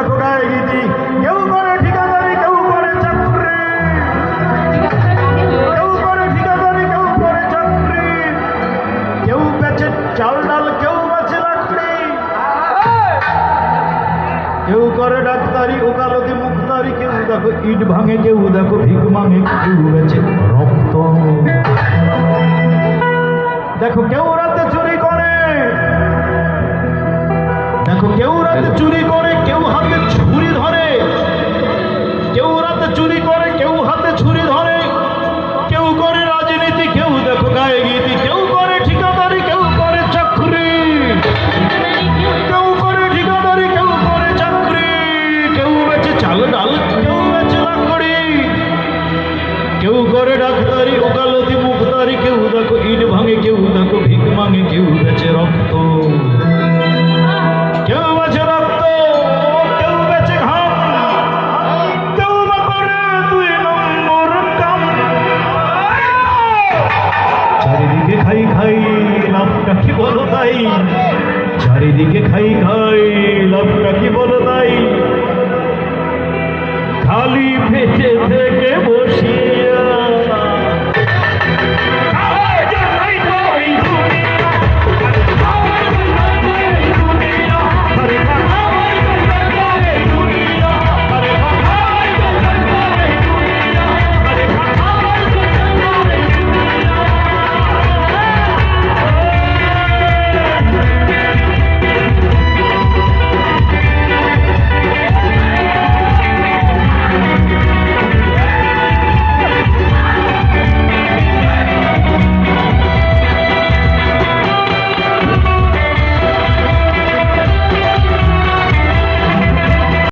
দেখো গায়ে গীতি, কেউ করে ঠিকাদারি, কেউ করে চাকরি, কেউ করে ঠিকাদারি, কেউ করে চাকরি, কেউ বেচে চাল ডাল, কেউ বেচে লাকড়ি, কেউ করে ডাক্তারি, ওকালতি, মুক্তারি, কেউ দেখো ইট ভাঙে, কেউ দেখো ভিক মাঙে, কেউ বেচে রক্ত। দেখো কেউ রাতে চুরি করে, দেখো কেউ রাতে চুরি করে, কেউ হাতে ছুরি ধরে, কেউ রাতে চুরি করে, কেউ হাতে ছুরি ধরে, কেউ করে রাজনীতি, কেউ দেখো গায়ে গীতি, কেউ করে ঠিকাদারি, কেউ করে চাকরি, কেউ করে ঠিকাদারি, কেউ করে চাকরি, কেউ বেচে চাল ডাল, কেউ বেচে লাকড়ি, কেউ করে ডাক্তারি, ওকালতি, মুক্তারি, কেউ দেখো ইট ভাঙে, কেউ দেখো ভিক মাঙে, কেউ বেচে রক্ত, কেউ বেচে রক্ত, কেউ বেচে ঘাম, কেউ বা করে 2 নম্বর কাম। চারিদিকে খাই খাই, লাভটা কি বলো তাই, চারিদিকে খাই খাই, লাভটা কি বলো তাই, খালি পেটে থেকে বসিয়া